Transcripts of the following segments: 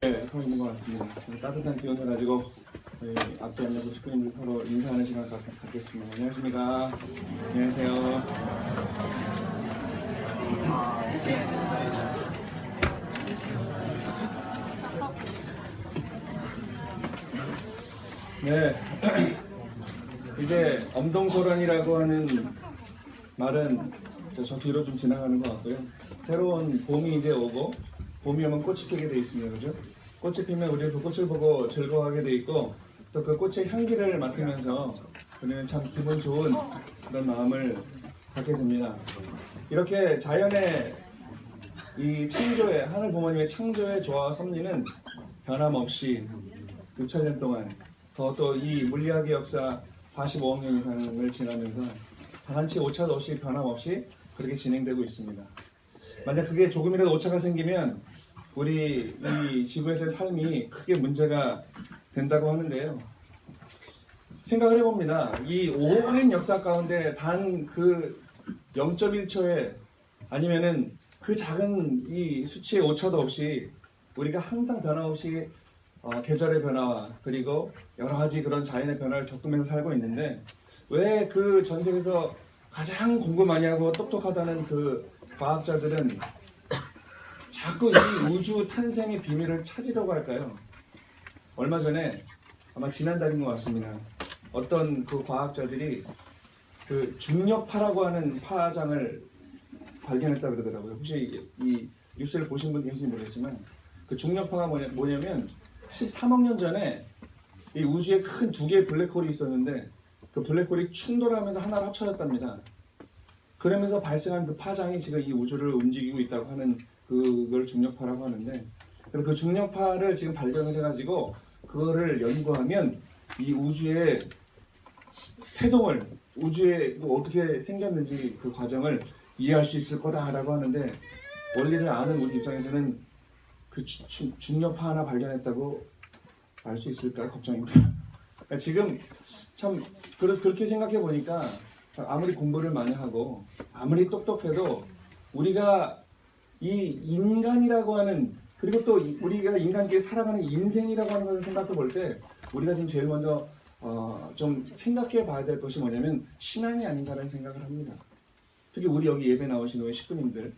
서 있는 것 같습니다. 따뜻한 기운을 가지고 저희 앞에 있는 식구님들 서로 인사하는 시간 갖겠습니다. 안녕하십니까? 안녕하세요. 네, 이제 엄동소란이라고 하는 말은 저 뒤로 좀 지나가는 것 같고요. 새로운 봄이 이제 오고 봄이 오면 꽃이 피게 돼 있습니다. 그죠? 꽃이 피면 우리는 그 꽃을 보고 즐거워하게 돼 있고 또 그 꽃의 향기를 맡으면서 우리는 참 기분 좋은 그런 마음을 갖게 됩니다. 이렇게 자연의 이 창조의 하늘 부모님의 창조의 조화와 섭리는 변함없이 6,000년 동안 또 이 물리학의 역사 45억 년 이상을 지나면서 단한치 오차도 없이 변함없이 그렇게 진행되고 있습니다. 만약 그게 조금이라도 오차가 생기면 우리 이 지구에서의 삶이 크게 문제가 된다고 하는데요. 생각을 해봅니다. 이 오랜 역사 가운데 단 그 0.1초에 아니면은 그 작은 이 수치의 오차도 없이 우리가 항상 변함없이 계절의 변화와 그리고 여러 가지 그런 자연의 변화를 겪으면서 살고 있는데 왜 그 전 세계에서 가장 공부 많이 하고 똑똑하다는 그 과학자들은 자꾸 이 우주 탄생의 비밀을 찾으려고 할까요? 얼마 전에 아마 지난달인 것 같습니다. 어떤 그 과학자들이 그 중력파라고 하는 파장을 발견했다 그러더라고요. 혹시 이 뉴스를 보신 분 계신지 모르겠지만 그 중력파가 뭐냐면 13억 년 전에 이 우주에 큰 두 개의 블랙홀이 있었는데 그 블랙홀이 충돌하면서 하나로 합쳐졌답니다. 그러면서 발생한 그 파장이 지금 이 우주를 움직이고 있다고 하는 그걸 중력파라고 하는데 그래서 그 중력파를 지금 발견을 해가지고 그거를 연구하면 이 우주의 태동을 우주에 어떻게 생겼는지 그 과정을 이해할 수 있을 거다라고 하는데 원리를 아는 우리 입장에서는 그 중력파 하나 발견했다고 알 수 있을까 걱정입니다. 그러니까 지금 참 그렇게 생각해 보니까 아무리 공부를 많이 하고 아무리 똑똑해도 우리가 이 인간이라고 하는 그리고 또 우리가 인간끼리 살아가는 인생이라고 하는 것을 생각해 볼 때 우리가 지금 제일 먼저 좀 생각해 봐야 될 것이 뭐냐면 신앙이 아닌가라는 생각을 합니다. 특히 우리 여기 예배 나오신 우리 식구님들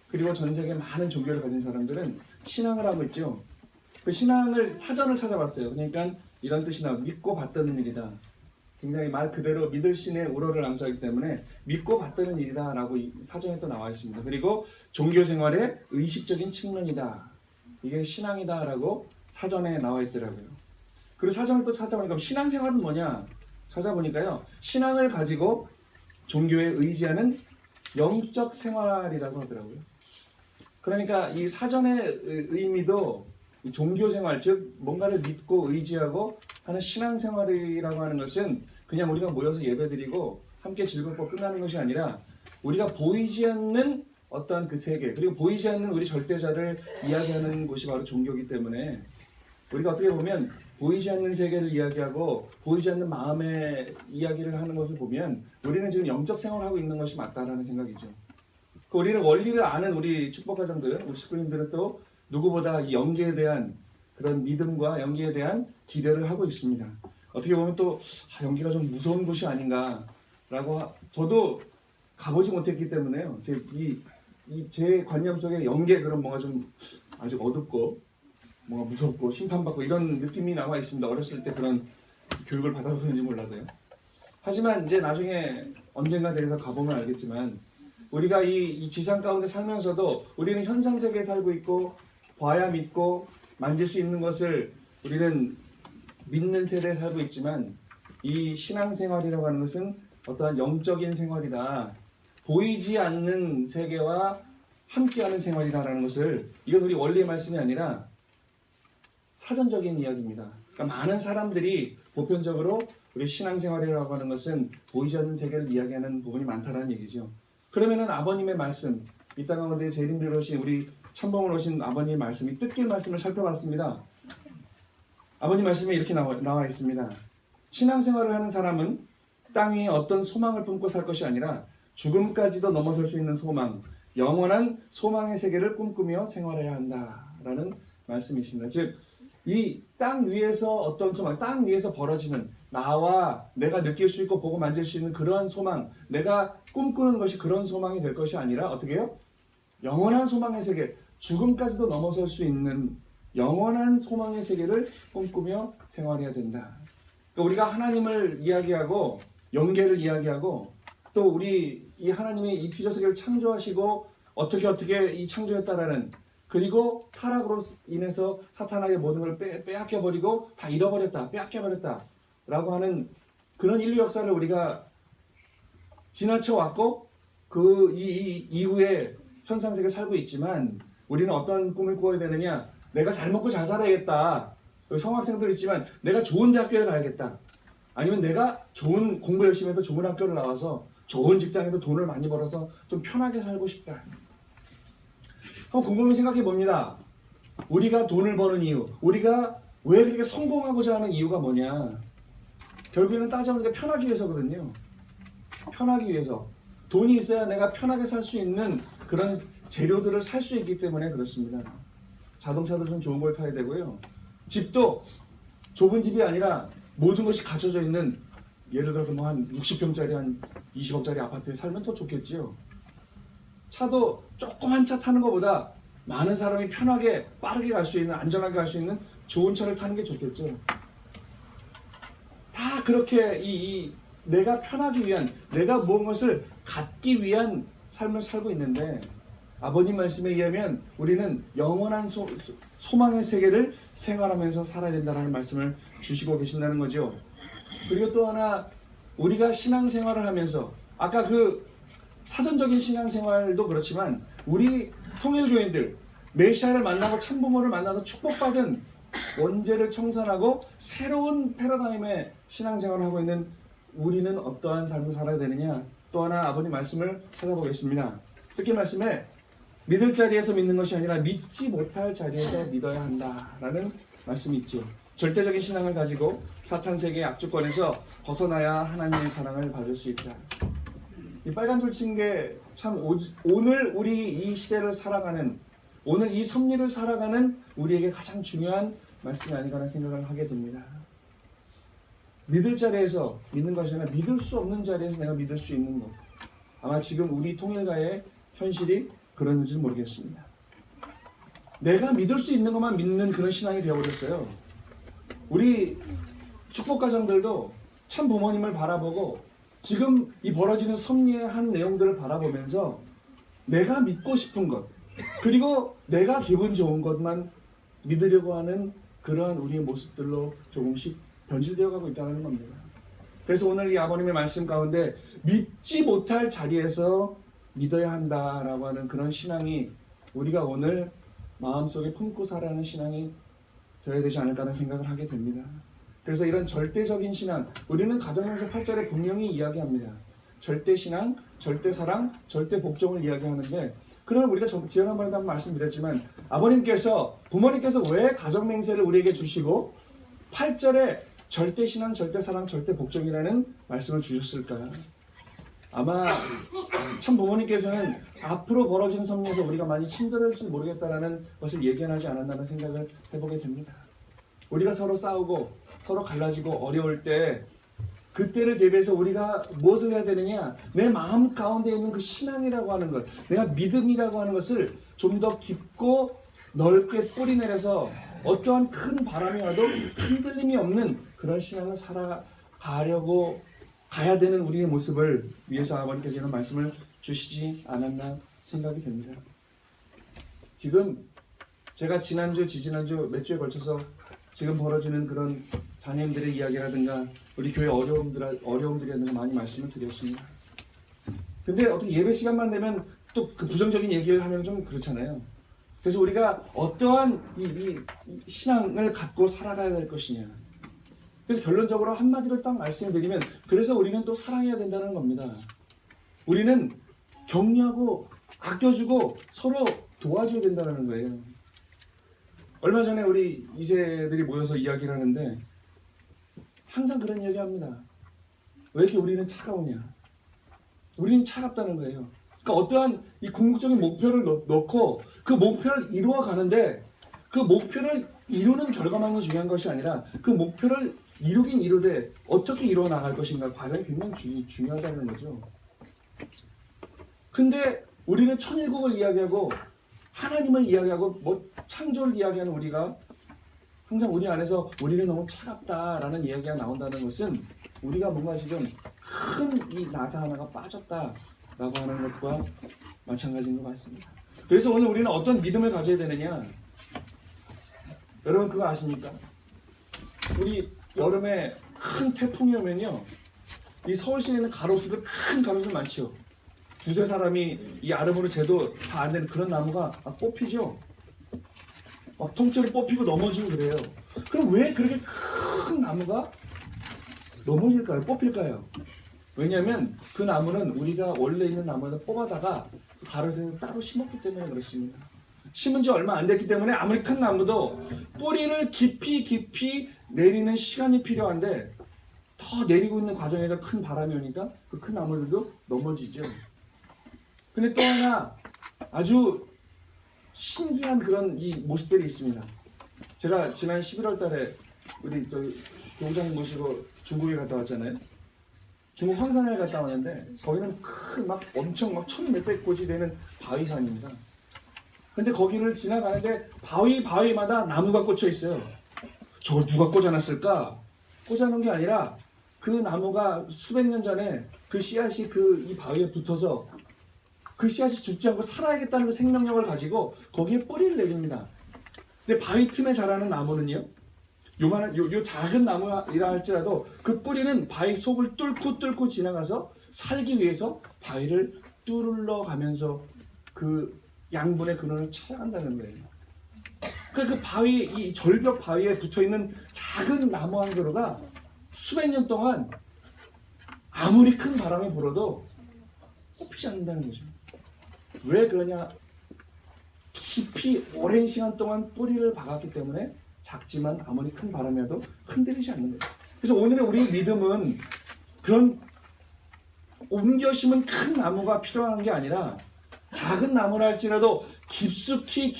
그리고 전 세계 많은 종교를 가진 사람들은 신앙을 하고 있죠. 그 신앙을 사전을 찾아봤어요. 그러니까 이런 뜻이 나오고 믿고 받드는 일이다. 굉장히 말 그대로 믿을 신의 우러를 낭자하기 때문에 믿고 받드는 일이다 라고 사전에 또 나와 있습니다. 그리고 종교 생활의 의식적인 측면이다. 이게 신앙이다 라고 사전에 나와 있더라고요. 그리고 사전을 또 찾아보니까 신앙생활은 뭐냐 찾아보니까요. 신앙을 가지고 종교에 의지하는 영적 생활이라고 하더라고요. 그러니까 이 사전의 의미도 이 종교생활 즉 뭔가를 믿고 의지하고 하는 신앙생활이라고 하는 것은 그냥 우리가 모여서 예배드리고 함께 즐겁고 끝나는 것이 아니라 우리가 보이지 않는 어떤 그 세계 그리고 보이지 않는 우리 절대자를 이야기하는 곳이 바로 종교이기 때문에 우리가 어떻게 보면 보이지 않는 세계를 이야기하고 보이지 않는 마음의 이야기를 하는 것을 보면 우리는 지금 영적 생활을 하고 있는 것이 맞다라는 생각이죠. 우리는 원리를 아는 우리 축복가정들, 우리 식구님들은 또 누구보다 이 연기에 대한 그런 믿음과 연기에 대한 기대를 하고 있습니다. 어떻게 보면 또 연기가 좀 무서운 곳이 아닌가라고 저도 가보지 못했기 때문에요. 제 관념 속에 연기에 그런 뭔가 좀 아주 어둡고 뭔가 무섭고 심판받고 이런 느낌이 남아 있습니다. 어렸을 때 그런 교육을 받아보는지 몰라도요. 하지만 이제 나중에 언젠가 내려서 가보면 알겠지만 우리가 이 지상 가운데 살면서도 우리는 현상 세계에 살고 있고 봐야 믿고 만질 수 있는 것을 우리는 믿는 세대에 살고 있지만 이 신앙생활이라고 하는 것은 어떠한 영적인 생활이다. 보이지 않는 세계와 함께하는 생활이다라는 것을 이건 우리 원리의 말씀이 아니라 사전적인 이야기입니다. 그러니까 많은 사람들이 보편적으로 우리 신앙생활이라고 하는 것은 보이지 않는 세계를 이야기하는 부분이 많다는 얘기죠. 그러면은 아버님의 말씀, 이 땅 가운데 재림되러 오신 우리 천봉을 오신 아버님의 말씀이 뜻깊은 말씀을 살펴봤습니다. 아버님 말씀에 이렇게 나와 있습니다. 신앙생활을 하는 사람은 땅 위에 어떤 소망을 품고 살 것이 아니라 죽음까지도 넘어설 수 있는 소망, 영원한 소망의 세계를 꿈꾸며 생활해야 한다라는 말씀이십니다. 즉, 이 땅 위에서 어떤 소망, 땅 위에서 벌어지는 나와 내가 느낄 수 있고 보고 만질 수 있는 그러한 소망, 내가 꿈꾸는 것이 그런 소망이 될 것이 아니라 어떻게 해요? 영원한 소망의 세계, 죽음까지도 넘어설 수 있는 영원한 소망의 세계를 꿈꾸며 생활해야 된다. 그러니까 우리가 하나님을 이야기하고 영계를 이야기하고 또 우리 이 하나님이 이 피조 세계를 창조하시고 어떻게 이 창조했다라는, 그리고 타락으로 인해서 사탄에게 모든 걸 빼앗겨버리고 다 잃어버렸다, 빼앗겨버렸다 라고 하는 그런 인류 역사를 우리가 지나쳐왔고 그 이후에 현상세계에 살고 있지만, 우리는 어떤 꿈을 꾸어야 되느냐? 내가 잘 먹고 잘 살아야겠다. 여기 성학생들 있지만 내가 좋은 대학교에 가야겠다. 아니면 내가 좋은 공부 열심히 해서 좋은 학교를 나와서 좋은 직장에서 돈을 많이 벌어서 좀 편하게 살고 싶다. 한번 곰곰이 생각해 봅니다. 우리가 돈을 버는 이유, 우리가 왜 그렇게 성공하고자 하는 이유가 뭐냐? 결국에는 따져보니까 편하기 위해서거든요. 편하기 위해서. 돈이 있어야 내가 편하게 살 수 있는 그런 재료들을 살 수 있기 때문에 그렇습니다. 자동차도 좀 좋은 걸 타야 되고요. 집도 좁은 집이 아니라 모든 것이 갖춰져 있는, 예를 들어서 뭐 한 60평짜리 한 20억짜리 아파트에 살면 더 좋겠지요. 차도 조그만 차 타는 것보다 많은 사람이 편하게 빠르게 갈 수 있는, 안전하게 갈 수 있는 좋은 차를 타는 게 좋겠죠. 다 그렇게 내가 편하기 위한, 내가 무엇을 갖기 위한 삶을 살고 있는데, 아버님 말씀에 의하면 우리는 영원한 소망의 세계를 생활하면서 살아야 된다는 말씀을 주시고 계신다는 거죠. 그리고 또 하나, 우리가 신앙생활을 하면서 아까 그 사전적인 신앙생활도 그렇지만 우리 통일교인들 메시아를 만나고 참부모를 만나서 축복받은 원죄를 청산하고 새로운 패러다임의 신앙생활을 하고 있는 우리는 어떠한 삶을 살아야 되느냐? 또 하나 아버님 말씀을 찾아보겠습니다. 특히 말씀에 믿을 자리에서 믿는 것이 아니라 믿지 못할 자리에서 믿어야 한다라는 말씀이 있죠. 절대적인 신앙을 가지고 사탄 세계의 악주권에서 벗어나야 하나님의 사랑을 받을 수 있다. 이 빨간 줄 친 게 참 오늘 우리 이 시대를 살아가는, 오늘 이 섭리를 살아가는 우리에게 가장 중요한 말씀이 아닌가라는 생각을 하게 됩니다. 믿을 자리에서 믿는 것이 아니라 믿을 수 없는 자리에서 내가 믿을 수 있는 것. 아마 지금 우리 통일가의 현실이 그런지 모르겠습니다. 내가 믿을 수 있는 것만 믿는 그런 신앙이 되어버렸어요. 우리 축복가정들도 참 부모님을 바라보고 지금 이 벌어지는 섭리의 한 내용들을 바라보면서 내가 믿고 싶은 것, 그리고 내가 기분 좋은 것만 믿으려고 하는 그러한 우리의 모습들로 조금씩 변질되어 가고 있다는 겁니다. 그래서 오늘 이 아버님의 말씀 가운데 믿지 못할 자리에서 믿어야 한다라고 하는 그런 신앙이 우리가 오늘 마음속에 품고 살아가는 신앙이 되어야 되지 않을까 하는 생각을 하게 됩니다. 그래서 이런 절대적인 신앙, 우리는 가정명세 8절에 분명히 이야기합니다. 절대신앙, 절대사랑, 절대복종을 이야기하는데, 그러면 우리가 지난번에도 한번 말씀드렸지만 아버님께서, 부모님께서 왜 가정맹세를 우리에게 주시고 8절에 절대신앙, 절대사랑, 절대복종이라는 말씀을 주셨을까? 아마 참 부모님께서는 앞으로 벌어지는 섭리에서 우리가 많이 힘들을지 모르겠다라는 것을 예견하지 않았나는 생각을 해보게 됩니다. 우리가 서로 싸우고 서로 갈라지고 어려울 때, 그때를 대비해서 우리가 무엇을 해야 되느냐? 내 마음 가운데 있는 그 신앙이라고 하는 것, 내가 믿음이라고 하는 것을 좀 더 깊고 넓게 뿌리내려서 어떠한 큰 바람이 와도 흔들림이 없는 그런 신앙을 살아가려고 가야 되는 우리의 모습을 위해서 아버님께서 이런 말씀을 주시지 않았나 생각이 됩니다. 지금 제가 지난주, 지지난주 몇 주에 걸쳐서 지금 벌어지는 그런 자녀님들의 이야기라든가 우리 교회 어려움들이라든가 많이 말씀을 드렸습니다. 근데 어떻게 예배 시간만 되면 또 그 부정적인 얘기를 하면 좀 그렇잖아요. 그래서 우리가 어떠한 이 신앙을 갖고 살아가야 될 것이냐. 그래서 결론적으로 한마디로 딱 말씀드리면, 그래서 우리는 또 사랑해야 된다는 겁니다. 우리는 격려하고 아껴주고 서로 도와줘야 된다는 거예요. 얼마 전에 우리 2세들이 모여서 이야기를 하는데 항상 그런 이야기 합니다. 왜 이렇게 우리는 차가우냐? 우리는 차갑다는 거예요. 그러니까 어떠한 이 궁극적인 목표를 놓고 그 목표를 이루어 가는데 그 목표를 이루는 결과만이 중요한 것이 아니라 그 목표를 이루긴 이루되 어떻게 이루어 나갈 것인가 과정이 굉장히 중요하다는 거죠. 근데 우리는 천일국을 이야기하고 하나님을 이야기하고 뭐 창조를 이야기하는 우리가 항상 우리 안에서 우리는 너무 차갑다라는 이야기가 나온다는 것은 우리가 뭔가 지금 큰 이 나사 하나가 빠졌다라고 하는 것과 마찬가지인 것 같습니다. 그래서 오늘 우리는 어떤 믿음을 가져야 되느냐? 여러분 그거 아십니까? 우리 여름에 큰 태풍이 오면요, 이 서울시내는 가로수들 큰 가로수 많죠. 두세 사람이 이 아름으로 재도 다 안 되는 그런 나무가 뽑히죠. 막 통째로 뽑히고 넘어지고 그래요. 그럼 왜 그렇게 큰 나무가 넘어질까요? 뽑힐까요? 왜냐하면 그 나무는 우리가 원래 있는 나무에서 뽑아다가 가로수에 따로 심었기 때문에 그렇습니다. 심은 지 얼마 안 됐기 때문에 아무리 큰 나무도 뿌리를 깊이 내리는 시간이 필요한데 더 내리고 있는 과정에서 큰 바람이 오니까 그 큰 나무들도 넘어지죠. 근데 또 하나 아주 신기한 그런 이 모습들이 있습니다. 제가 지난 11월 달에 우리 교장님 모시고 중국에 갔다 왔잖아요. 중국 황산에 갔다 왔는데 거기는 큰 막 엄청 막 1,000몇백 곳이 되는 바위산입니다. 근데 거기를 지나가는데 바위마다 나무가 꽂혀 있어요. 저걸 누가 꽂아놨을까? 꽂아놓은 게 아니라 그 나무가 수백 년 전에 그 씨앗이 이 바위에 붙어서 그 씨앗이 죽지 않고 살아야겠다는 그 생명력을 가지고 거기에 뿌리를 내립니다. 근데 바위 틈에 자라는 나무는요, 요 작은 나무이라 할지라도 그 뿌리는 바위 속을 뚫고 지나가서 살기 위해서 바위를 뚫러가면서 그 양분의 근원을 찾아간다는 거예요. 그 바위, 이 절벽 바위에 붙어있는 작은 나무 한 그루가 수백 년 동안 아무리 큰 바람이 불어도 뽑히지 않는다는 거죠. 왜 그러냐? 깊이 오랜 시간 동안 뿌리를 박았기 때문에 작지만 아무리 큰 바람이라도 흔들리지 않는 거예요. 그래서 오늘의 우리 믿음은 그런 옮겨 심은 큰 나무가 필요한 게 아니라 작은 나무라 할지라도 깊숙이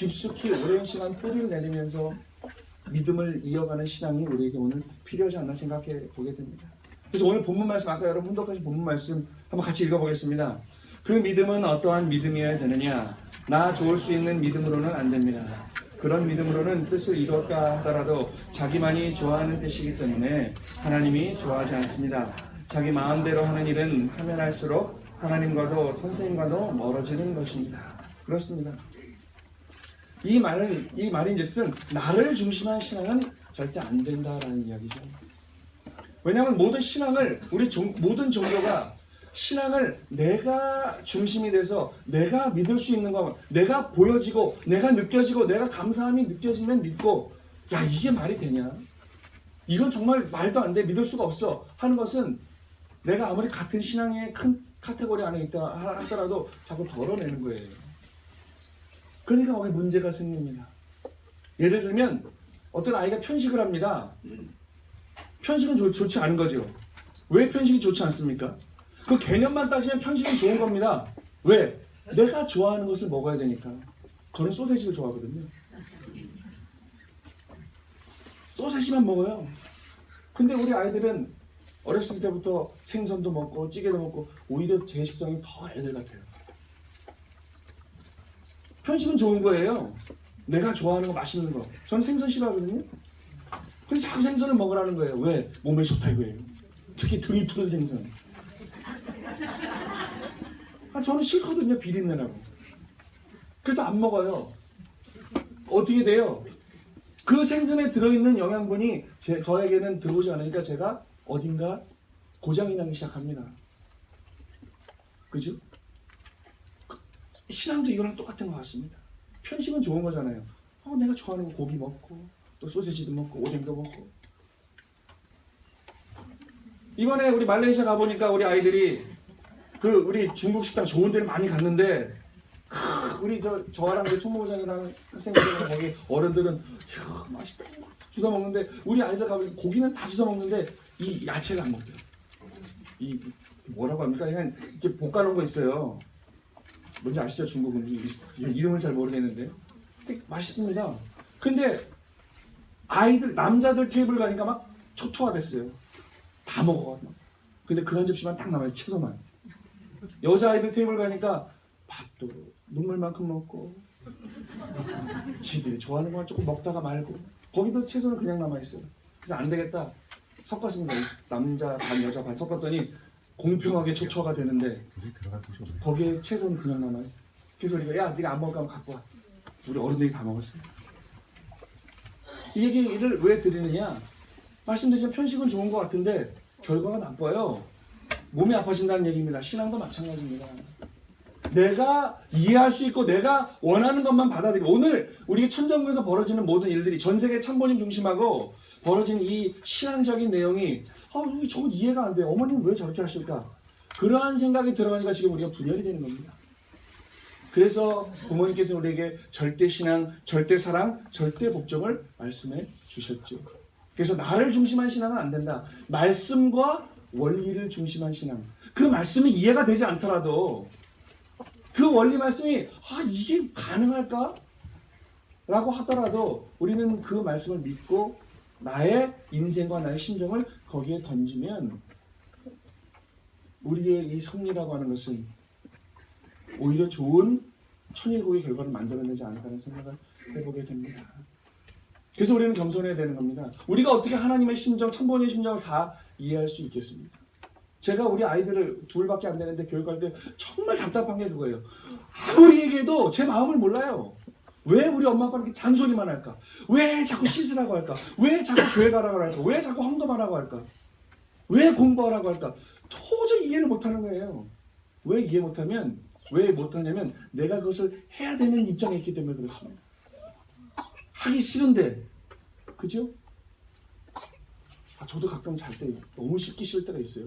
오랜 시간 뿌리를 내리면서 믿음을 이어가는 신앙이 우리에게 오늘 필요하지 않나 생각해 보게 됩니다. 그래서 오늘 본문 말씀, 아까 여러분 훈독하신 본문 말씀 한번 같이 읽어보겠습니다. 그 믿음은 어떠한 믿음이어야 되느냐? 나 좋을 수 있는 믿음으로는 안 됩니다. 그런 믿음으로는 뜻을 이뤘다 하더라도 자기만이 좋아하는 뜻이기 때문에 하나님이 좋아하지 않습니다. 자기 마음대로 하는 일은 하면 할수록 하나님과도 선생님과도 멀어지는 것입니다. 그렇습니다. 이 말인즉슨 나를 중심한 신앙은 절대 안 된다라는 이야기죠. 왜냐하면 모든 신앙을 모든 종교가 신앙을 내가 중심이 돼서 내가 믿을 수 있는 거, 내가 보여지고 내가 느껴지고 내가 감사함이 느껴지면 믿고, 야 이게 말이 되냐? 이건 정말 말도 안 돼, 믿을 수가 없어 하는 것은 내가 아무리 같은 신앙의 큰 카테고리 안에 있다 하더라도 자꾸 덜어내는 거예요. 그러니까 거기 문제가 생깁니다. 예를 들면 어떤 아이가 편식을 합니다. 편식은 좋지 않은 거죠. 왜 편식이 좋지 않습니까? 그 개념만 따지면 편식은 좋은 겁니다. 왜? 내가 좋아하는 것을 먹어야 되니까. 저는 소세지를 좋아하거든요. 소세지만 먹어요. 근데 우리 아이들은 어렸을 때부터 생선도 먹고 찌개도 먹고 오히려 제 식성이 더 애들 같아요. 편식은 좋은 거예요. 내가 좋아하는 거, 맛있는 거. 저는 생선 싫어하거든요. 근데 자꾸 생선을 먹으라는 거예요. 왜? 몸에 좋다 이거예요. 특히 등이 푸른 생선. 저는 싫거든요. 비린내나고. 그래서 안 먹어요. 어떻게 돼요? 그 생선에 들어있는 영양분이 저에게는 들어오지 않으니까 제가 어딘가 고장이 나기 시작합니다. 그죠? 신앙도 이거랑 똑같은 것 같습니다. 편식은 좋은 거잖아요. 내가 좋아하는 거 고기 먹고 또 소시지도 먹고 오뎅도 먹고. 이번에 우리 말레이시아 가보니까 우리 아이들이 우리 중국 식당 좋은 데를 많이 갔는데 우리 저랑 그 총무부장이랑 학생들이랑 거기 어른들은 맛있다 주워 먹는데 우리 아이들 가보니까 고기는 다 주워 먹는데 이 야채를 안 먹대요. 이 뭐라고 합니까? 그냥 이렇게 볶아놓은 거 있어요. 뭔지 아시죠? 중국 음식 이름을 잘 모르겠는데 맛있습니다. 근데 아이들 남자들 테이블 가니까 막 초토화됐어요. 다 먹어. 근데 그 한 접시만 딱 남아요. 채소만. 여자아이들 테이블 가니까 밥도 눈물만큼 먹고 지들이 좋아하는 건 조금 먹다가 말고 거기도 채소는 그냥 남아있어요. 그래서 안 되겠다. 섞었습니다. 남자 반 여자 반 섞었더니 공평하게 초토화가 되는데 거기에 채소는 그냥 남아요. 그래서 우리가 야 네가 안 먹을 거면 갖고 와. 우리 어른들이 다 먹었어요. 이 얘기를 왜 드리느냐. 말씀드리면 편식은 좋은 것 같은데 결과가 나빠요. 몸이 아파진다는 얘기입니다. 신앙도 마찬가지입니다. 내가 이해할 수 있고 내가 원하는 것만 받아들이고 오늘 우리 천정부에서 벌어지는 모든 일들이 전 세계 참모님 중심하고 벌어진 이 신앙적인 내용이 저건 이해가 안 돼. 어머님은 왜 저렇게 하실까? 그러한 생각이 들어가니까 지금 우리가 분열이 되는 겁니다. 그래서 부모님께서 우리에게 절대 신앙, 절대 사랑, 절대 복종을 말씀해 주셨죠. 그래서 나를 중심한 신앙은 안 된다. 말씀과 원리를 중심한 신앙. 그 말씀이 이해가 되지 않더라도 그 원리 말씀이 이게 가능할까? 라고 하더라도 우리는 그 말씀을 믿고 나의 인생과 나의 심정을 거기에 던지면 우리의 이 섭리라고 하는 것은 오히려 좋은 천일국의 결과를 만들어내지 않을까라는 생각을 해보게 됩니다. 그래서 우리는 겸손해야 되는 겁니다. 우리가 어떻게 하나님의 심정, 천부의 심정을 다 이해할 수 있겠습니까? 제가 우리 아이들을 둘밖에 안 되는데 교육할 때 정말 답답한 게 그거예요. 아무리 얘기해도 제 마음을 몰라요. 왜 우리 엄마 아빠는 이렇게 잔소리만 할까? 왜 자꾸 씻으라고 할까? 왜 자꾸 교회 가라고 할까? 왜 자꾸 헌금하라고 할까? 왜 공부하라고 할까? 도저히 이해를 못하는 거예요. 왜 이해 못하냐면 내가 그것을 해야 되는 입장에 있기 때문에 그렇습니다. 하기 싫은데 그죠? 저도 가끔 잘 때 너무 씻기 싫을 때가 있어요.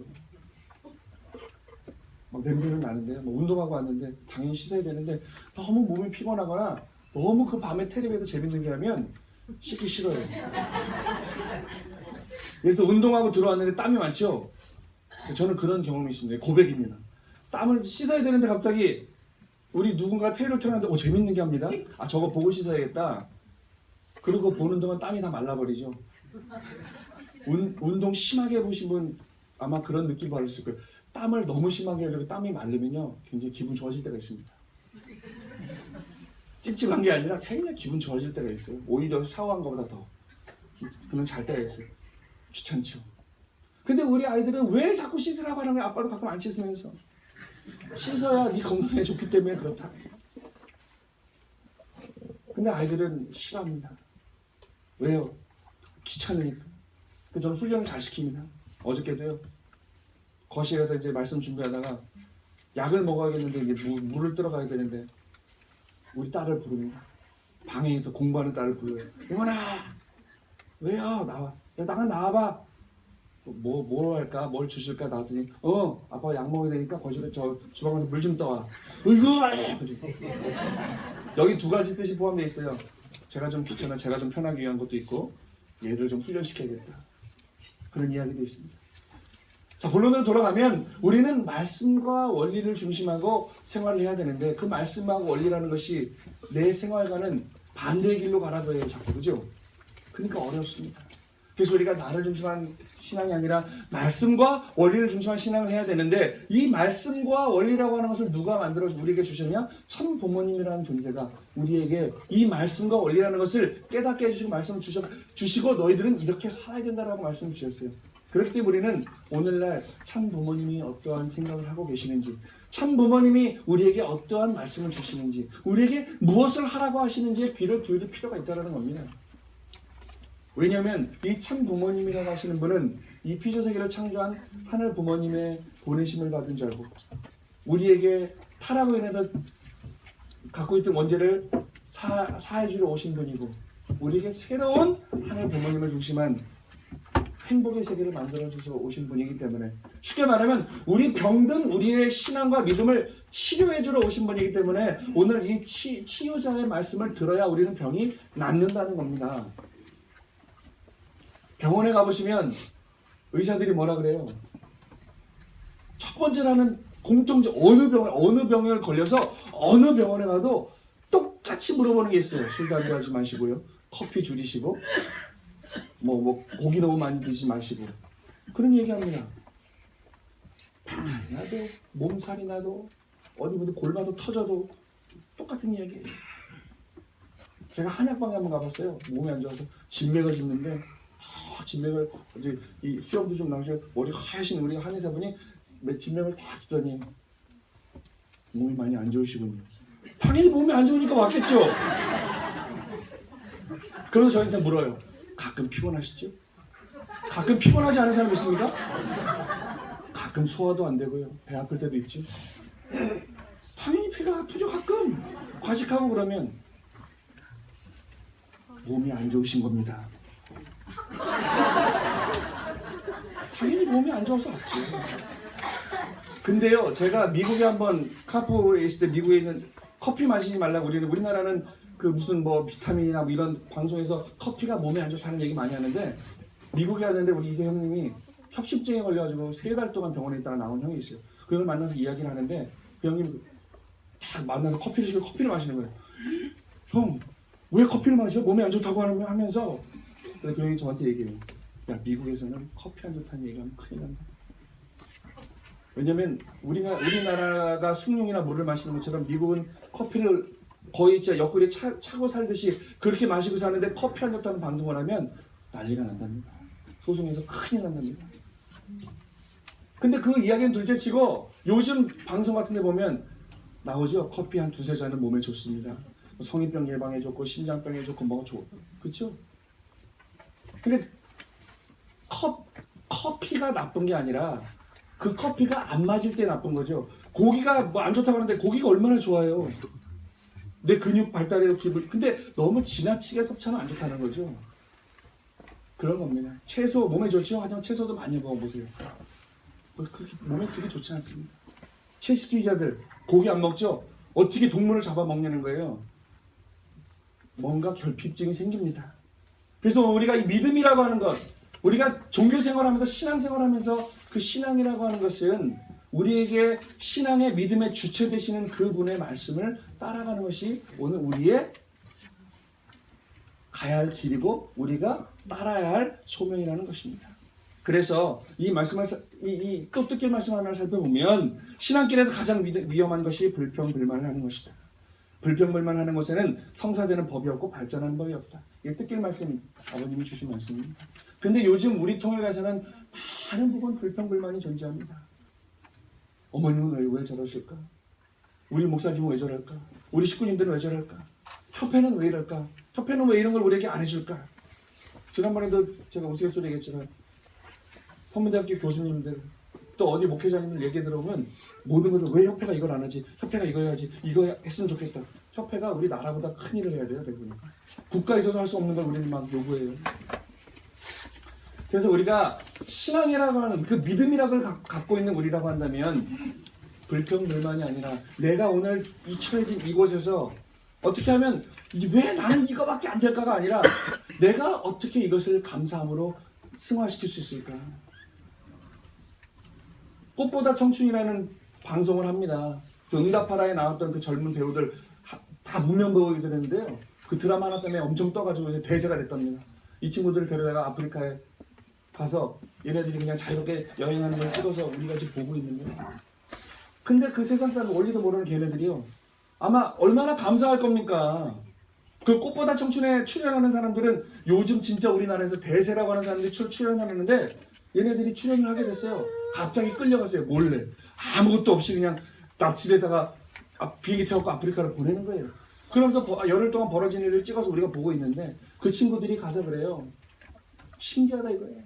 막 냄새는 나는데 운동하고 왔는데 당연히 씻어야 되는데 너무 몸이 피곤하거나 너무 그 밤에 텔레비에서 재밌는 게 하면 씻기 싫어요. 그래서 운동하고 들어왔는데 땀이 많죠? 저는 그런 경험이 있습니다. 고백입니다. 땀을 씻어야 되는데 갑자기 우리 누군가 테레비를 켜놨는데 재밌는 게 합니다. 저거 보고 씻어야겠다. 그리고 보는 동안 땀이 다 말라버리죠. 운동 심하게 해보신 분 아마 그런 느낌 받으실 거예요. 땀을 너무 심하게 하려고 땀이 마르면요 굉장히 기분 좋아질 때가 있습니다. 찝찝한 게 아니라 굉장히 기분 좋아질 때가 있어요. 오히려 샤워한 것보다 더. 그는 잘 때가 있어요. 귀찮죠. 근데 우리 아이들은 왜 자꾸 씻으라고 하는 거야? 아빠도 가끔 안 씻으면서. 씻어야 네 건강에 좋기 때문에 그렇다. 근데 아이들은 싫어합니다. 왜요? 귀찮으니까. 그래서 저는 훈련을 잘 시킵니다. 어저께도요. 거실에서 이제 말씀 준비하다가 약을 먹어야겠는데 이제 물을 들어가야 되는데 우리 딸을 부릅니다. 방에 있어 공부하는 딸을 불러요. 영원아, 왜요? 나와. 나와봐. 뭐 할까? 뭘 주실까? 나왔더니 아빠 약 먹어야 되니까 거실에 저 주방에서 물 좀 떠와. 여기 두 가지 뜻이 포함되어 있어요. 제가 좀 귀찮아, 제가 좀 편하기 위한 것도 있고 얘를 좀 훈련시켜야겠다. 그런 이야기도 있습니다. 자, 본론으로 돌아가면 우리는 말씀과 원리를 중심하고 생활을 해야 되는데 그 말씀하고 원리라는 것이 내 생활과는 반대의 길로 가라고 해요. 자꾸 그죠? 그러니까 어렵습니다. 그래서 우리가 나를 중심한 신앙이 아니라 말씀과 원리를 중심한 신앙을 해야 되는데 이 말씀과 원리라고 하는 것을 누가 만들어서 우리에게 주셨냐? 참 부모님이라는 존재가 우리에게 이 말씀과 원리라는 것을 깨닫게 해주시고 말씀을 주시고 너희들은 이렇게 살아야 된다라고 말씀을 주셨어요. 그렇기 때문에 우리는 오늘날 참 부모님이 어떠한 생각을 하고 계시는지 참 부모님이 우리에게 어떠한 말씀을 주시는지 우리에게 무엇을 하라고 하시는지에 귀를 기울일 필요가 있다는 겁니다. 왜냐하면 이 참 부모님이라고 하시는 분은 이 피조세계를 창조한 하늘 부모님의 보내심을 받은 자고 우리에게 타락으로 인해서 갖고 있던 원죄를 사해주러 오신 분이고 우리에게 새로운 하늘 부모님을 중심한 행복의 세계를 만들어주셔서 오신 분이기 때문에 쉽게 말하면 우리 병든 우리의 신앙과 믿음을 치료해주러 오신 분이기 때문에 오늘 이 치유자의 말씀을 들어야 우리는 병이 낫는다는 겁니다. 병원에 가보시면 의사들이 뭐라 그래요? 첫 번째라는 공통적 어느 병에 걸려서 어느 병원에 가도 똑같이 물어보는 게 있어요. 술 담배 하지 마시고요. 커피 줄이시고 뭐 고기 너무 많이 드시지 마시고 그런 얘기합니다. 나도 몸살이 나도 어디 보도 골마도 터져도 똑같은 얘기예요. 제가 한약방에 한번 가봤어요. 몸이 안 좋아서 진맥을 짚는데 진맥을 이제 이 수염도 좀 나오셔 머리 하얀 우리 한의사분이 진맥을 딱 짚더니 몸이 많이 안 좋으시군요. 당연히 몸이 안 좋으니까 왔겠죠. 그래서 저희한테 물어요. 가끔 피곤하시죠? 가끔 피곤하지 않은 사람 있습니까? 가끔 소화도 안 되고요. 배 아플 때도 있죠. 당연히 배가 아프죠. 가끔 과식하고 그러면 몸이 안 좋으신 겁니다. 당연히 몸이 안 좋아서 왔죠. 근데요, 제가 미국에 한번 카푸에 있을 때 미국에 있는 커피 마시지 말라고 우리나라는 그 무슨 뭐 비타민이나 뭐 이런 방송에서 커피가 몸에 안 좋다는 얘기 많이 하는데 미국에 갔는데 우리 이세 형님이 협심증에 걸려가지고 3달 동안 병원에 있다가 나온 형이 있어요. 그걸 만나서 이야기를 하는데 그 형님 딱 만나서 커피를 시키고 커피를 마시는 거예요. 형, 왜 커피를 마셔? 몸에 안 좋다고 하면서 그 형이 저한테 얘기해요. 야, 미국에서는 커피 안 좋다는 얘기하면 큰일 난다. 왜냐면 우리나라가 숭늉이나 물을 마시는 것처럼 미국은 커피를 거의 진짜 옆구리에 차고 살듯이 그렇게 마시고 사는데 커피 안 좋다는 방송을 하면 난리가 난답니다. 소송에서 큰일 난답니다. 근데 그 이야기는 둘째치고 요즘 방송 같은 데 보면 나오죠. 커피 한 2-3잔은 몸에 좋습니다. 성인병 예방에 좋고 심장병에 좋고 뭐가 좋고 그렇죠? 근데 커피가 나쁜 게 아니라 그 커피가 안 맞을 때 나쁜 거죠. 고기가 뭐 안 좋다고 하는데 고기가 얼마나 좋아요. 내 근육 발달에도 기분. 근데 너무 지나치게 섭취하면 안 좋다는 거죠. 그런 겁니다. 채소 몸에 좋죠. 하지만 채소도 많이 먹어보세요. 그렇게 몸에 되게 좋지 않습니다. 채식주의자들 고기 안 먹죠. 어떻게 동물을 잡아먹냐는 거예요. 뭔가 결핍증이 생깁니다. 그래서 우리가 이 믿음이라고 하는 것, 우리가 종교생활하면서 신앙생활하면서 그 신앙이라고 하는 것은 우리에게 신앙의 믿음의 주체 되시는 그분의 말씀을 따라가는 것이 오늘 우리의 가야 할 길이고 우리가 따라야 할 소명이라는 것입니다. 그래서 이 말씀을 이 뜻깊게 말씀 하나를 살펴보면 신앙길에서 가장 위험한 것이 불평불만을 하는 것이다. 불평불만하는 것에는 성사되는 법이 없고 발전하는 법이 없다. 이게 뜻깊은 말씀, 아버님이 주신 말씀입니다. 근데 요즘 우리 통일가에서는 많은 부분 불평불만이 존재합니다. 어머님은 왜 저러실까? 우리 목사님은 왜 저럴까? 우리 식구님들은 왜 저럴까? 협회는 왜 이럴까? 협회는 왜 이런 걸 우리에게 안 해줄까? 지난번에도 제가 우스갯소리 얘기했지만 선문대학교 교수님들 또 어디 목회자님들 얘기 들어보면 모든 것을 왜 협회가 이걸 안 하지? 협회가 이거 해야지. 이거 했으면 좋겠다. 협회가 우리 나라보다 큰 일을 해야 돼요. 대부분. 국가에서도 할 수 없는 걸 우리는 막 요구해요. 그래서 우리가 신앙이라고 하는 그 믿음이라고 갖고 있는 우리라고 한다면 불평불만이 아니라 내가 오늘 이 처해진 이곳에서 어떻게 하면 왜 나는 이거밖에 안 될까가 아니라 내가 어떻게 이것을 감사함으로 승화시킬 수 있을까. 꽃보다 청춘이라는 방송을 합니다. 그 응답하라에 나왔던 그 젊은 배우들 다 무명 배우들인데요. 그 드라마 하나 때문에 엄청 떠가지고 이제 대세가 됐답니다. 이 친구들을 데려다가 아프리카에 가서 얘네들이 그냥 자유롭게 여행하는 걸 찍어서 우리가 지금 보고 있는 거예요. 근데 그 세상 사람 원리도 모르는 걔네들이요. 아마 얼마나 감사할 겁니까? 그 꽃보다 청춘에 출연하는 사람들은 요즘 진짜 우리나라에서 대세라고 하는 사람들이 출연하는데 얘네들이 출연을 하게 됐어요. 갑자기 끌려갔어요. 몰래. 아무것도 없이 그냥 납치되다가 비행기 태워서 아프리카로 보내는 거예요. 그러면서 열흘 동안 벌어진 일을 찍어서 우리가 보고 있는데 그 친구들이 가서 그래요. 신기하다 이거예요.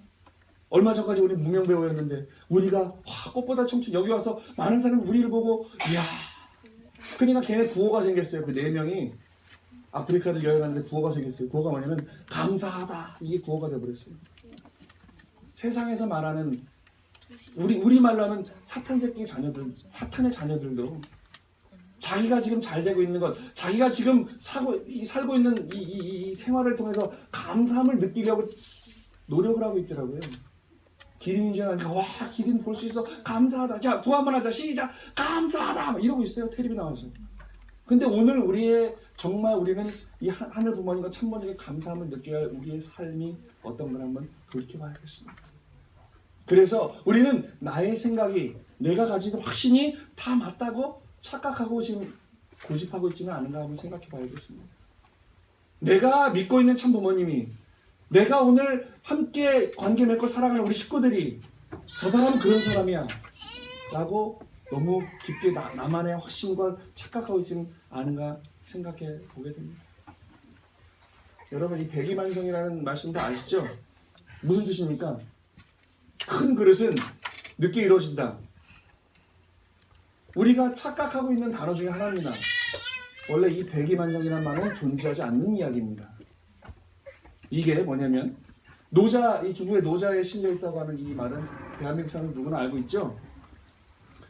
얼마 전까지 우리 무명 배우였는데 우리가 꽃보다 청춘 여기 와서 많은 사람이 우리를 보고 이야. 그러니까 걔네 구호가 생겼어요. 그 4명이 아프리카를 여행하는데 구호가 생겼어요. 구호가 뭐냐면 감사하다. 이게 구호가 돼버렸어요. 세상에서 말하는 우리 말로 하면 사탄 새끼 자녀들, 사탄의 자녀들도 자기가 지금 잘 되고 있는 것, 자기가 지금 살고 있는 이 생활을 통해서 감사함을 느끼려고 노력을 하고 있더라고요. 기린인 줄 아니까 와 기린 볼 수 있어 감사하다. 자 구호 한번 하자 시작 감사하다 막 이러고 있어요. 텔레비 나와서 근데 오늘 우리의 정말 우리는 이 하늘 부모님과 천부모님께 감사함을 느껴야 할 우리의 삶이 어떤 걸 한번 돌이켜봐야겠습니다. 그래서 우리는 나의 생각이 내가 가진 확신이 다 맞다고 착각하고 지금 고집하고 있지는 않은가 한번 생각해 봐야겠습니다. 내가 믿고 있는 참부모님이, 내가 오늘 함께 관계 맺고 살아가는 우리 식구들이 저 사람은 그런 사람이야 라고 너무 깊게 나만의 확신과 착각하고 있지는 않은가 생각해 보게 됩니다. 여러분, 이 대기만성이라는 말씀도 아시죠? 무슨 뜻입니까? 큰 그릇은 늦게 이루어진다. 우리가 착각하고 있는 단어 중에 하나입니다. 원래 이 대기만성이라는 말은 존재하지 않는 이야기입니다. 이게 뭐냐면 노자, 이 중국의 노자에 실려 있다고 하는 이 말은 대한민국 사람 누구나 알고 있죠?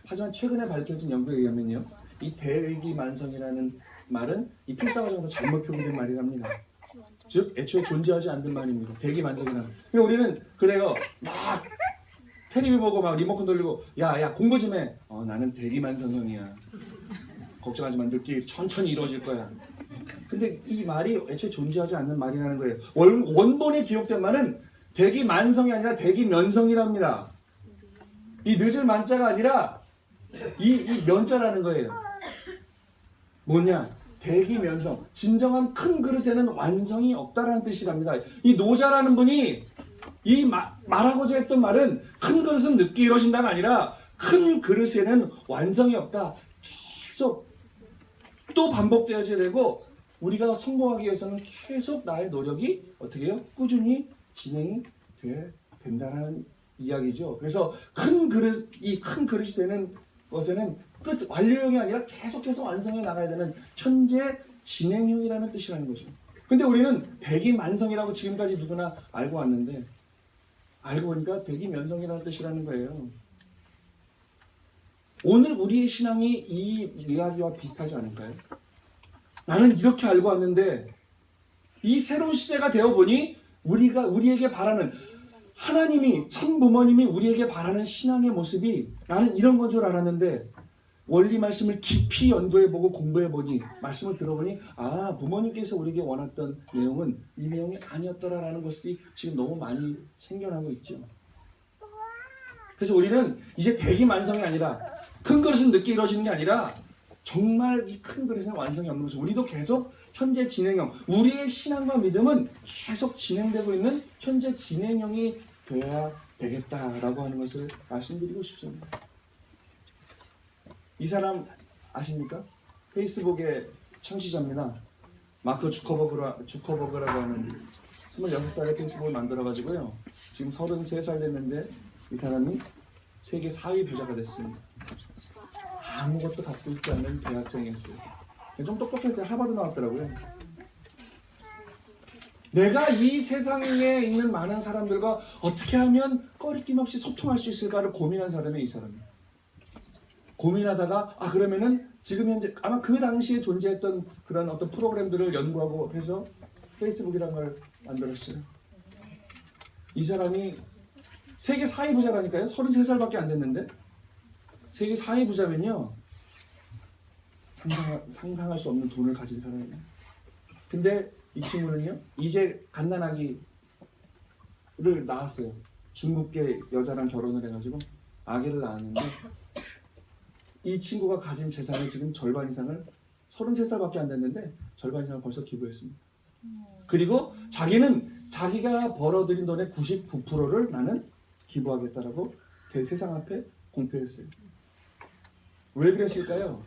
하지만 최근에 밝혀진 연구에 의하면요, 이 대기만성이라는 말은 이 필사과정에서 잘못 표기된 말이랍니다. 즉 애초에 존재하지 않는 말입니다. 대기만성이라는. 그러니까 우리는 그래요, 막 테레비 보고 막 리모컨 돌리고 야 공부 좀 해. 나는 대기만성형이야. 걱정하지 마, 늦게 천천히 이루어질 거야. 근데 이 말이 애초에 존재하지 않는 말이라는 거예요. 원본에 기록된 말은 대기만성이 아니라 대기면성이랍니다. 이 늦을 만자가 아니라 이 면자라는 거예요. 뭐냐? 대기면성. 진정한 큰 그릇에는 완성이 없다라는 뜻이랍니다. 이 노자라는 분이 이 말하고자 했던 말은 큰 그릇은 늦게 이루어진다가 아니라 큰 그릇에는 완성이 없다. 계속 또 반복되어야 되고 우리가 성공하기 위해서는 계속 나의 노력이 어떻게 해요? 꾸준히 진행이 된다는 이야기죠. 그래서 큰 그릇, 이 큰 그릇이 되는 것에는 끝, 완료형이 아니라 계속해서 완성해 나가야 되는 현재 진행형이라는 뜻이라는 거죠. 근데 우리는 대기만성이라고 지금까지 누구나 알고 왔는데 알고 보니까 대기면성이라는 뜻이라는 거예요. 오늘 우리의 신앙이 이 이야기와 비슷하지 않을까요? 나는 이렇게 알고 왔는데 이 새로운 시대가 되어보니 우리에게 바라는 하나님이, 참부모님이 우리에게 바라는 신앙의 모습이 나는 이런 건 줄 알았는데 원리 말씀을 깊이 연구해보고 공부해보니 말씀을 들어보니 부모님께서 우리에게 원했던 내용은 이 내용이 아니었더라라는 것이 지금 너무 많이 생겨나고 있죠. 그래서 우리는 이제 대기만성이 아니라 큰 그릇은 늦게 이루어지는 게 아니라 정말 이 큰 그릇은 완성이 없는 거죠. 우리도 계속 현재 진행형, 우리의 신앙과 믿음은 계속 진행되고 있는 현재 진행형이 되어야 되겠다라고 하는 것을 말씀드리고 싶습니다. 이 사람 아십니까? 페이스북의 창시자입니다. 마크 주커버그라고 하는 26살에 페이스북을 만들어가지고요. 지금 33살 됐는데 이 사람이 세계 4위 부자가 됐습니다. 아무것도 갖고 있지 않는 대학생이었어요. 좀 똑똑했어요. 하버드 나왔더라고요. 내가 이 세상에 있는 많은 사람들과 어떻게 하면 꺼리낌 없이 소통할 수 있을까를 고민한 사람이 이 사람이에요. 고민하다가 그러면은 지금 현재 아마 그 당시에 존재했던 그런 어떤 프로그램들을 연구하고 해서 페이스북이라는 걸 만들었어요. 이 사람이 세계 4위 부자라니까요. 33살밖에 안 됐는데 세계 4위 부자면요 상상할 수 없는 돈을 가진 사람이에요. 근데 이 친구는요 이제 갓난아기를 낳았어요. 중국계 여자랑 결혼을 해가지고 아기를 낳았는데 이 친구가 가진 재산의 지금 절반 이상을 33살밖에 안 됐는데 절반 이상을 벌써 기부했습니다. 그리고 자기가 벌어들인 돈의 99%를 나는 기부하겠다라고 대세상 앞에 공표했어요. 왜 그랬을까요?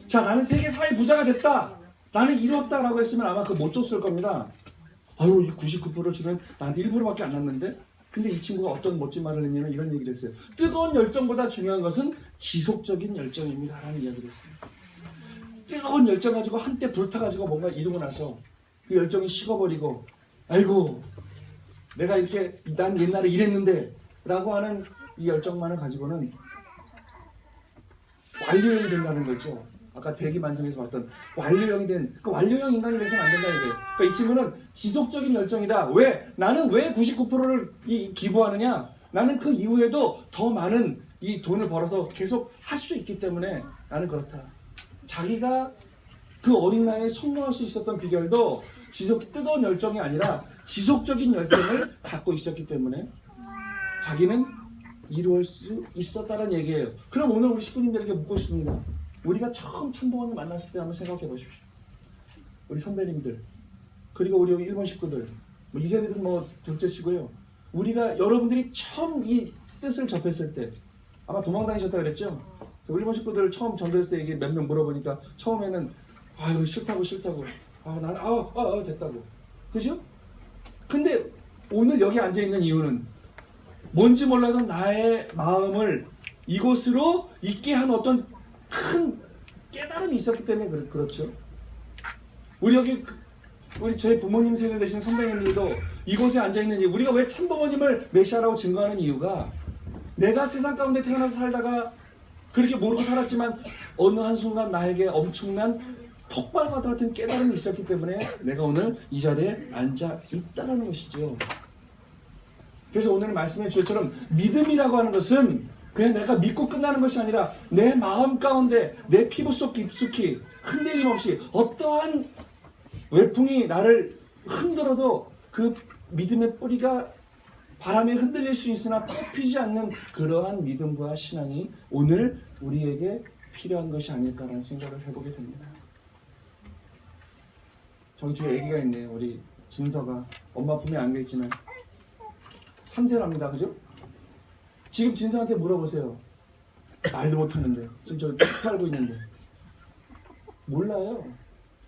자, 나는 세계 4위 부자가 됐다. 나는 이뤘다라고 했으면 아마 그거 못 줬을 겁니다. 이 99%를 주면 나한테 1%밖에 안 남는데? 근데 이 친구가 어떤 멋진 말을 했냐면 이런 얘기를 했어요. 뜨거운 열정보다 중요한 것은 지속적인 열정입니다. 라는 이야기를 했어요. 뜨거운 열정 가지고 한때 불타가지고 뭔가 이루고 나서 그 열정이 식어버리고 아이고 내가 이렇게 난 옛날에 이랬는데 라고 하는 이 열정만을 가지고는 완료형이 된다는 거죠. 아까 대기만성에서 봤던 완료형이 된 그 완료형 인간이 돼서는 안 된다 이거예요. 그러니까 이 친구는 지속적인 열정이다. 나는 왜 99%를 기부하느냐? 나는 그 이후에도 더 많은 이 돈을 벌어서 계속 할 수 있기 때문에 나는 그렇다. 자기가 그 어린 나이에 성공할 수 있었던 비결도 뜨거운 열정이 아니라 지속적인 열정을 갖고 있었기 때문에 자기는 이루어질 수 있었다는 얘기예요. 그럼 오늘 우리 식구님들에게 묻고 싶습니다. 우리가 처음 참부모님 만났을 때 한번 생각해 보십시오. 우리 선배님들, 그리고 우리 여기 일본 식구들, 뭐 이세들은 뭐 둘째치고요. 우리가 여러분들이 처음 이 뜻을 접했을 때 아마 도망다니셨다 그랬죠? 일본 식구들 처음 전도했을 때 이게 몇 명 물어보니까 처음에는 아유 싫다고 난 됐다고, 그죠? 근데 오늘 여기 앉아 있는 이유는 뭔지 몰라도 나의 마음을 이곳으로 있게 한 어떤 큰 깨달음이 있었기 때문에 그렇죠. 우리 여기 우리 저희 부모님 세대 되신 선배님들도 이곳에 앉아 있는 이유, 우리가 왜 참부모님을 메시아라고 증거하는 이유가 내가 세상 가운데 태어나서 살다가 그렇게 모르고 살았지만 어느 한순간 나에게 엄청난 폭발과 같은 깨달음이 있었기 때문에 내가 오늘 이 자리에 앉아 있다는 것이죠. 그래서 오늘 말씀의 주제처럼 믿음이라고 하는 것은 그냥 내가 믿고 끝나는 것이 아니라 내 마음 가운데 내 피부 속 깊숙이 흔들림 없이 어떠한 외풍이 나를 흔들어도 그 믿음의 뿌리가 바람에 흔들릴 수 있으나 뽑히지 않는 그러한 믿음과 신앙이 오늘 우리에게 필요한 것이 아닐까라는 생각을 해보게 됩니다. 저기 뒤에 아기가 있네요. 우리 진서가 엄마 품에 안겨있지만 3세랍니다. 그죠? 지금 진서한테 물어보세요. 말도 못하는데 지금 저 살고 있는데 몰라요.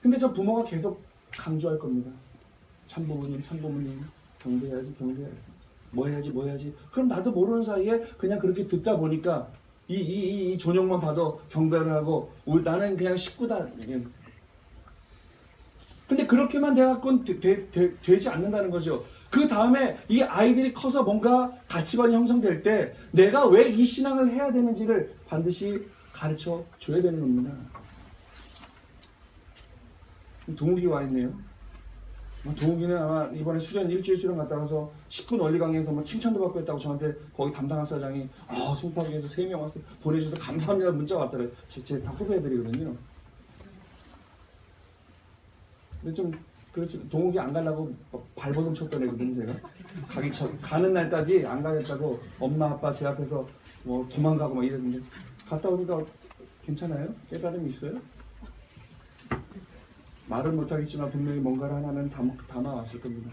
근데 저 부모가 계속 강조할 겁니다. 참부모님 경배해야지 뭐 해야지. 그럼 나도 모르는 사이에 그냥 그렇게 듣다 보니까 이 존영만 봐도 경배를 하고 나는 그냥 식구다. 근데 그렇게만 돼갖고는 되지 않는다는 거죠. 그 다음에 이 아이들이 커서 뭔가 가치관이 형성될 때 내가 왜 이 신앙을 해야 되는지를 반드시 가르쳐 줘야 되는 겁니다. 동욱이 와 있네요. 동욱이는 아마 이번에 일주일 수련 갔다 와서 10분 원리 강의에서 뭐 칭찬도 받고 했다고 저한테 거기 담당 학사장이 송파구에서 3명 와서 보내주셔서 감사합니다 문자가 왔더래요. 제 다 후배들이거든요. 근데 좀 그렇지, 동욱이 안 가려고 발버둥 쳤던 애거든요. 제가 가는 날까지 안 가겠다고 엄마 아빠 제 앞에서 뭐 도망가고 막 이랬는데 갔다 오니까 괜찮아요? 깨달음이 있어요? 말은 못하겠지만 분명히 뭔가를 하나는 담아왔을 겁니다.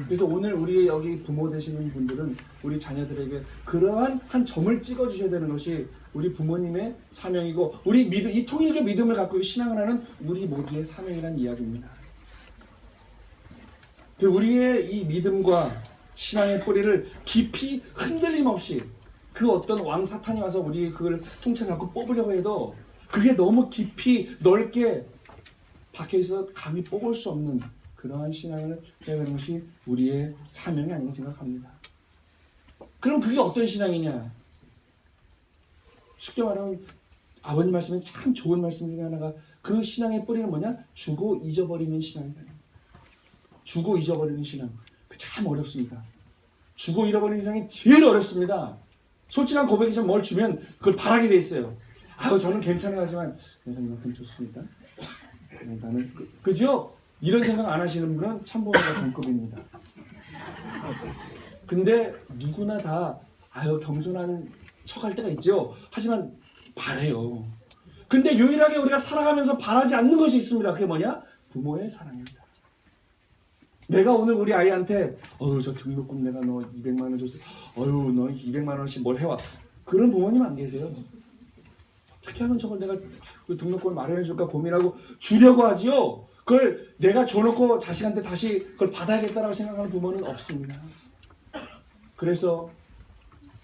그래서 오늘 우리 여기 부모 되시는 분들은 우리 자녀들에게 그러한 한 점을 찍어주셔야 되는 것이 우리 부모님의 사명이고 우리 이 통일교 믿음을 갖고 신앙을 하는 우리 모두의 사명이라는 이야기입니다. 우리의 이 믿음과 신앙의 뿌리를 깊이 흔들림 없이 그 어떤 왕 사탄이 와서 우리 그걸 통째로 갖고 뽑으려고 해도 그게 너무 깊이 넓게 박혀있어 감히 뽑을 수 없는 그러한 신앙을 해야 하는 것이 우리의 사명이 아닌가 생각합니다. 그럼 그게 어떤 신앙이냐? 쉽게 말하면 아버님 말씀은 참 좋은 말씀 중에 하나가 그 신앙의 뿌리는 뭐냐? 주고 잊어버리는 신앙이다. 주고 잊어버리는 신앙. 참 어렵습니다. 주고 잃어버리는 신앙이 제일 어렵습니다. 솔직한 고백이지만 뭘 주면 그걸 바라게 돼 있어요. 저는 괜찮아요 하지만 내가 이만큼 줬습니다. 나는 그죠? 이런 생각 안 하시는 분은 참부모가 동급입니다. 근데 누구나 다 겸손한 척할 때가 있죠. 하지만 바래요. 근데 유일하게 우리가 살아가면서 바라지 않는 것이 있습니다. 그게 뭐냐? 부모의 사랑입니다. 내가 오늘 우리 아이한테 저 등록금 내가 너 200만 원 줬어. 너 200만 원씩 뭘 해와. 그런 부모님 안 계세요. 어떻게 하면 저걸 내가 그 등록금을 마련해줄까 고민하고 주려고 하지요. 그걸 내가 줘놓고 자식한테 다시 그걸 받아야겠다라고 생각하는 부모는 없습니다. 그래서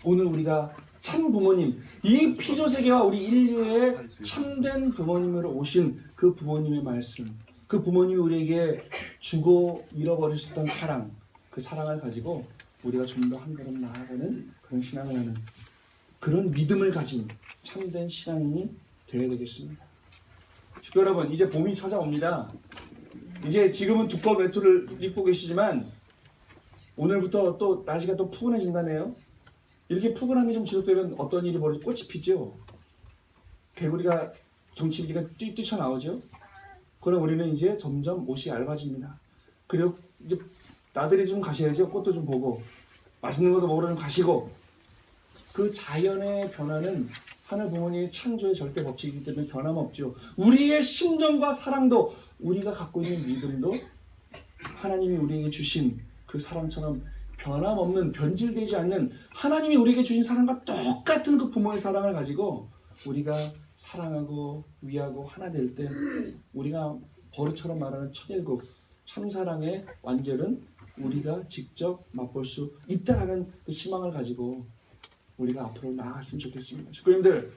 오늘 우리가 참 부모님, 이 피조세계와 우리 인류의 참된 부모님으로 오신 그 부모님의 말씀, 그 부모님이 우리에게 주고 잃어버리셨던 사랑, 그 사랑을 가지고 우리가 좀 더 한 걸음 나아가는 그런 신앙을 하는 그런 믿음을 가진 참된 신앙인이 되어야 되겠습니다. 여러분, 이제 봄이 찾아옵니다. 이제 지금은 두꺼운 외투를 입고 계시지만 오늘부터 또 날씨가 또 푸근해진다네요. 이렇게 푸근함이 좀 지속되면 어떤 일이 벌어지고 꽃이 피죠. 개구리가 정치기가 뛰쳐나오죠. 그럼 우리는 이제 점점 옷이 얇아집니다. 그리고 이제 나들이 좀 가셔야죠. 꽃도 좀 보고 맛있는 것도 먹으러 좀 가시고. 그 자연의 변화는 하늘 부모님의 창조의 절대 법칙이기 때문에 변함없죠. 우리의 심정과 사랑도, 우리가 갖고 있는 믿음도 하나님이 우리에게 주신 그 사랑처럼 변함없는, 변질되지 않는, 하나님이 우리에게 주신 사랑과 똑같은 그 부모의 사랑을 가지고 우리가 사랑하고 위하고 하나 될 때, 우리가 버릇처럼 말하는 천일국 참사랑의 완결은 우리가 직접 맛볼 수 있다는 그 희망을 가지고 우리가 앞으로 나아갔으면 좋겠습니다. 식구님들,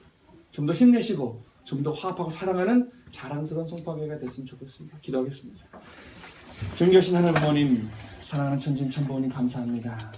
좀 더 힘내시고 좀 더 화합하고 사랑하는 자랑스러운 송파교회가 됐으면 좋겠습니다. 기도하겠습니다. 존귀하신 하늘 부모님, 사랑하는 천진 참부모님 감사합니다.